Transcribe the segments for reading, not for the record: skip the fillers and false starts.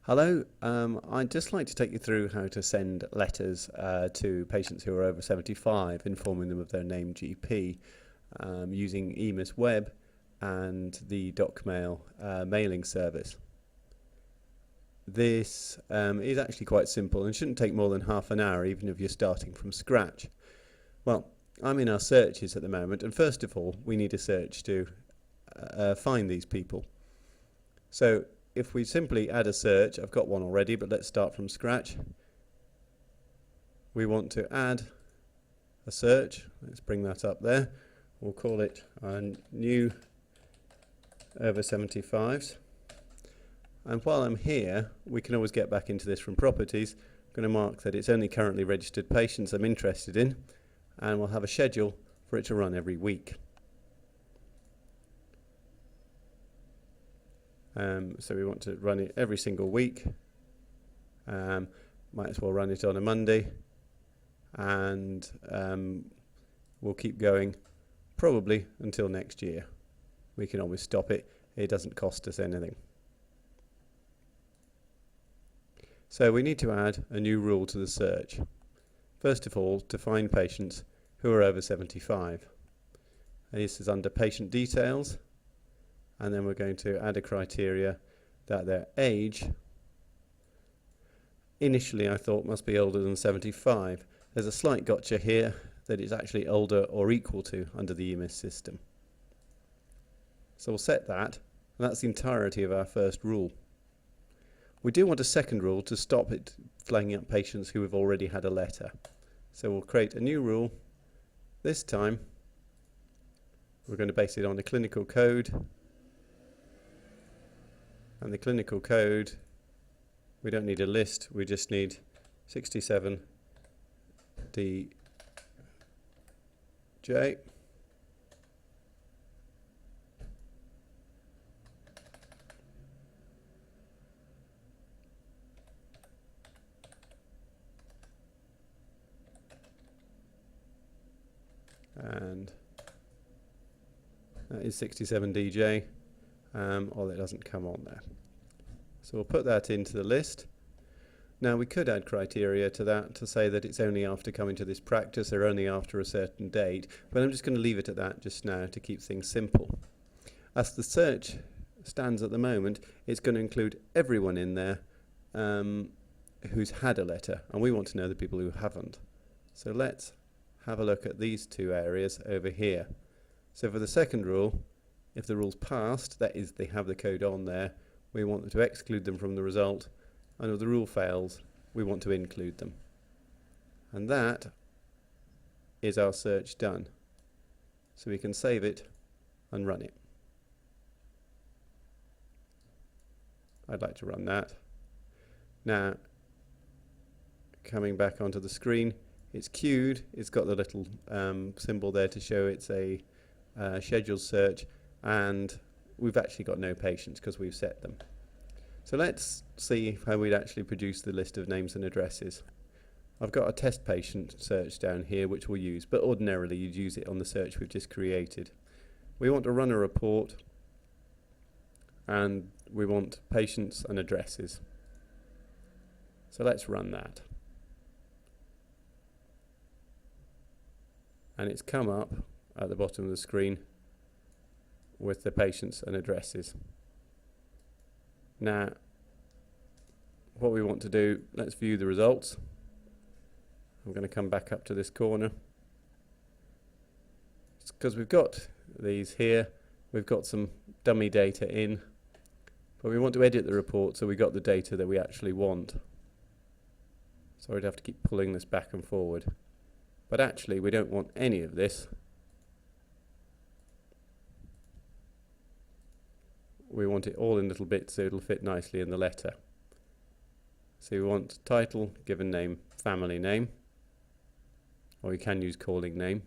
Hello, I'd just like to take you through how to send letters to patients who are over 75, informing them of their named GP using EMIS Web and the Docmail mailing service. This is actually quite simple and shouldn't take more than half an hour, even if you're starting from scratch. Well, I'm in our searches at the moment, and first of all, we need a search to find these people. So if we simply add a search, I've got one already, but let's start from scratch. We want to add a search. Let's bring that up there. We'll call it new over 75s. And while I'm here, we can always get back into this from properties. I'm going to mark that it's only currently registered patients I'm interested in, and we'll have a schedule for it to run every week. So we want to run it every single week. Might as well run it on a Monday, and we'll keep going probably until next year. We can always stop it. It doesn't cost us anything. So we need to add a new rule to the search. First of all, to find patients who are over 75. And this is under patient details. And then we're going to add a criteria that their age, initially I thought must be older than 75. There's a slight gotcha here that it's actually older or equal to under the EMIS system. So we'll set that, and that's the entirety of our first rule. We do want a second rule to stop it flagging up patients who have already had a letter. So we'll create a new rule. This time we're going to base it on a clinical code. And the clinical code, we don't need a list, we just need 67 DJ. And that is 67 DJ. Or it doesn't come on there. So we'll put that into the list. Now we could add criteria to that to say that it's only after coming to this practice or only after a certain date, but I'm just going to leave it at that just now to keep things simple. As the search stands at the moment, it's going to include everyone in there who's had a letter, and we want to know the people who haven't. So let's have a look at these two areas over here. So for the second rule, if the rule's passed, that is they have the code on there, we want to exclude them from the result, and if the rule fails, we want to include them. And that is our search done. So we can save it and run it. I'd like to run that. Now, coming back onto the screen, it's queued, it's got the little symbol there to show it's a scheduled search, and we've actually got no patients because we've set them. So let's see how we'd actually produce the list of names and addresses. I've got a test patient search down here which we'll use, but ordinarily you'd use it on the search we've just created. We want to run a report, and we want patients and addresses. So let's run that. And it's come up at the bottom of the screen with the patients and addresses. Now, what we want to do, let's view the results. I'm going to come back up to this corner. It's because we've got these here, we've got some dummy data in, but we want to edit the report so we got the data that we actually want. So I'd have to keep pulling this back and forward. But actually, we don't want any of this. We want it all in little bits so it'll fit nicely in the letter. So we want title, given name, family name, or you can use calling name.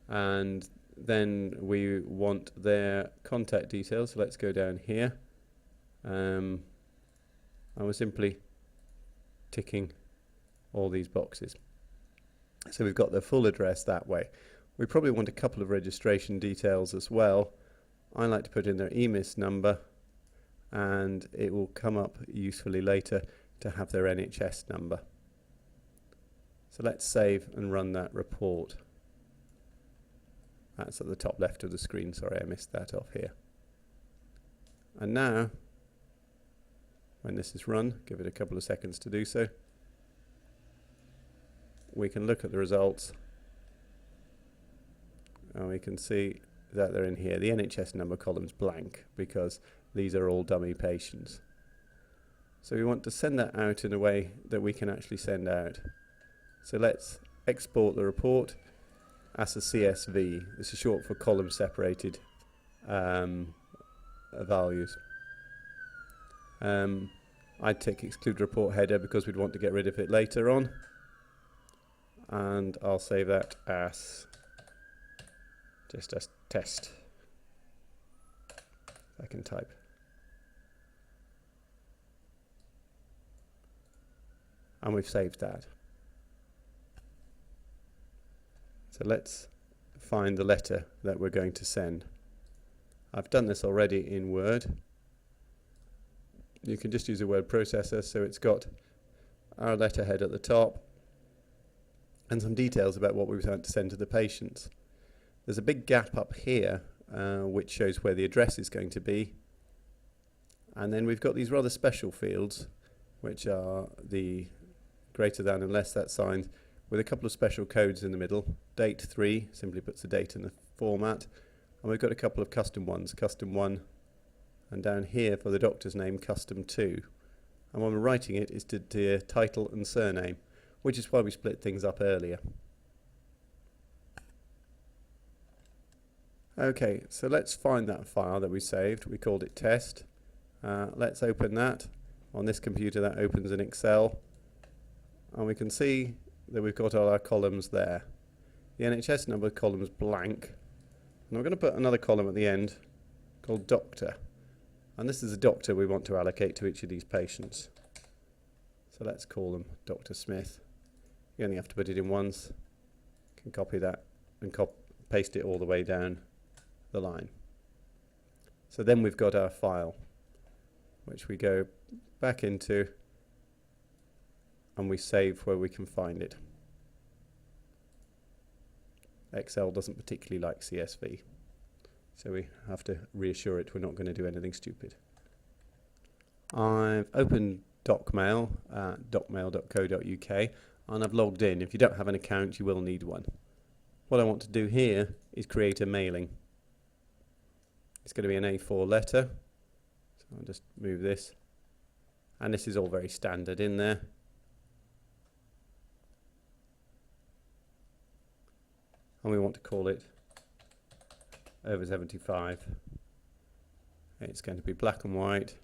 And then we want their contact details, so let's go down here. And we're simply ticking all these boxes. So we've got their full address that way. We probably want a couple of registration details as well. I like to put in their EMIS number and it will come up usefully later to have their NHS number. So let's save and run that report. That's at the top left of the screen. Sorry, I missed that off here. And now, when this is run, give it a couple of seconds to do so, we can look at the results and we can see that they're in here. The NHS number column's blank because these are all dummy patients. So we want to send that out in a way that we can actually send out. So let's export the report as a CSV. This is short for column separated values. I'd tick exclude report header because we'd want to get rid of it later on. And I'll save that as just as test. I can type. And we've saved that. So let's find the letter that we're going to send. I've done this already in Word. You can just use a word processor, so it's got our letterhead at the top and some details about what we want to send to the patients. There's a big gap up here which shows where the address is going to be, and then we've got these rather special fields which are the greater than and less that signs with a couple of special codes in the middle. Date 3 simply puts the date in the format, and we've got a couple of custom ones, custom 1, and down here for the doctor's name, custom 2. And when we're writing it, it's to title and surname, which is why we split things up earlier. Okay, so let's find that file that we saved. We called it test. Let's open that. On this computer, that opens in Excel, and we can see that we've got all our columns there. The NHS number column is blank, and we're going to put another column at the end called doctor, and this is the doctor we want to allocate to each of these patients. So let's call them Dr. Smith. You only have to put it in once. You can copy that and paste it all the way down the line. So then we've got our file, which we go back into and we save where we can find it. Excel doesn't particularly like CSV, so we have to reassure it we're not going to do anything stupid. I've opened Docmail at docmail.co.uk and I've logged in. If you don't have an account, you will need one. What I want to do here is create a mailing. It's going to be an A4 letter, so I'll just move this, and this is all very standard in there. And we want to call it over 75. It's going to be black and white,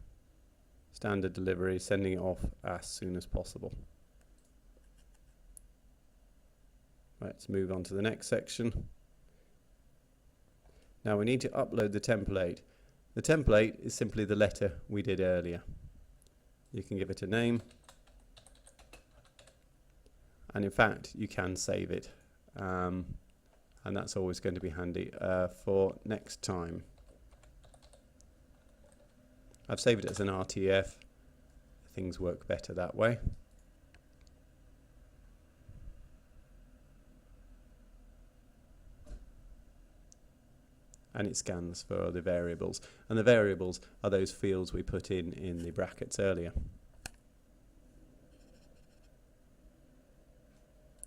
standard delivery, sending it off as soon as possible. Let's move on to the next section. Now we need to upload the template. The template is simply the letter we did earlier. You can give it a name, and in fact you can save it, and that's always going to be handy for next time. I've saved it as an RTF. Things work better that way. And it scans for the variables, and the variables are those fields we put in the brackets earlier.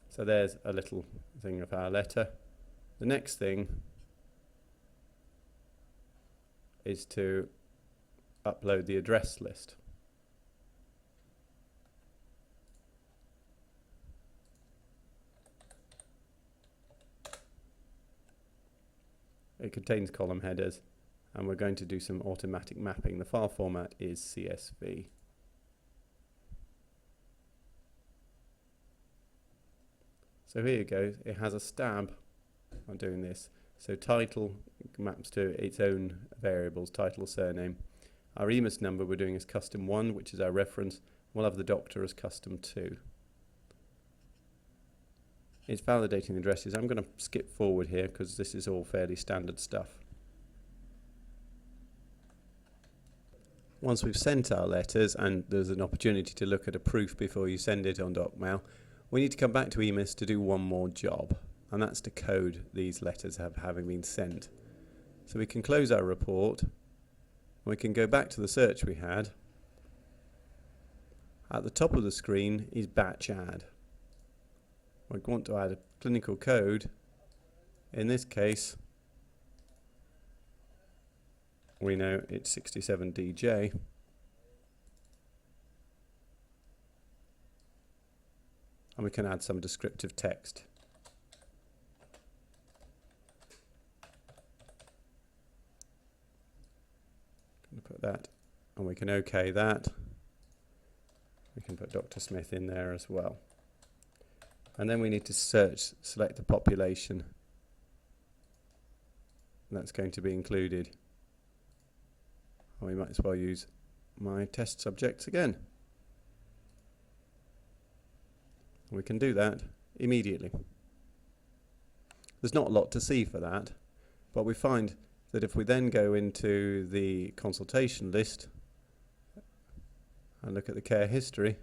So there's a little thing of our letter. The next thing is to upload the address list. It contains column headers, and we're going to do some automatic mapping. The file format is CSV. So here it goes. It has a stab on doing this. So title maps to its own variables, title, surname. Our EMIS number we're doing is custom 1, which is our reference. We'll have the doctor as custom 2. It's validating addresses. I'm going to skip forward here because this is all fairly standard stuff. once we've sent our letters, and there's an opportunity to look at a proof before you send it on Docmail, we need to come back to EMIS to do one more job, and that's to code these letters having been sent. So we can close our report, and we can go back to the search we had. At the top of the screen is batch add. We want to add a clinical code. In this case, we know it's 67DJ. And we can add some descriptive text. Put that, and we can OK that. We can put Dr. Smith in there as well. And then we need to select the population. And that's going to be included. And we might as well use my test subjects again. We can do that immediately. There's not a lot to see for that, but we find that if we then go into the consultation list and look at the care history,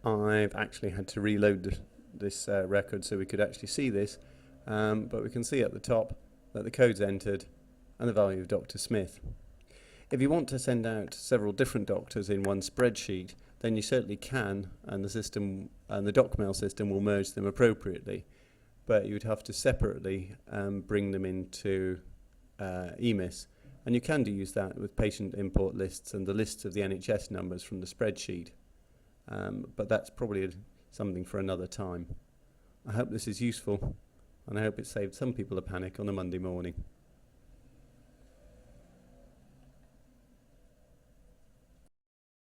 I've actually had to reload this record so we could actually see this, but we can see at the top that the code's entered and the value of Dr. Smith. If you want to send out several different doctors in one spreadsheet, then you certainly can, and the system and the Docmail system will merge them appropriately. But you would have to separately bring them into EMIS, and you can use that with patient import lists and the lists of the NHS numbers from the spreadsheet. But that's probably something for another time. I hope this is useful, and I hope it saved some people a panic on a Monday morning.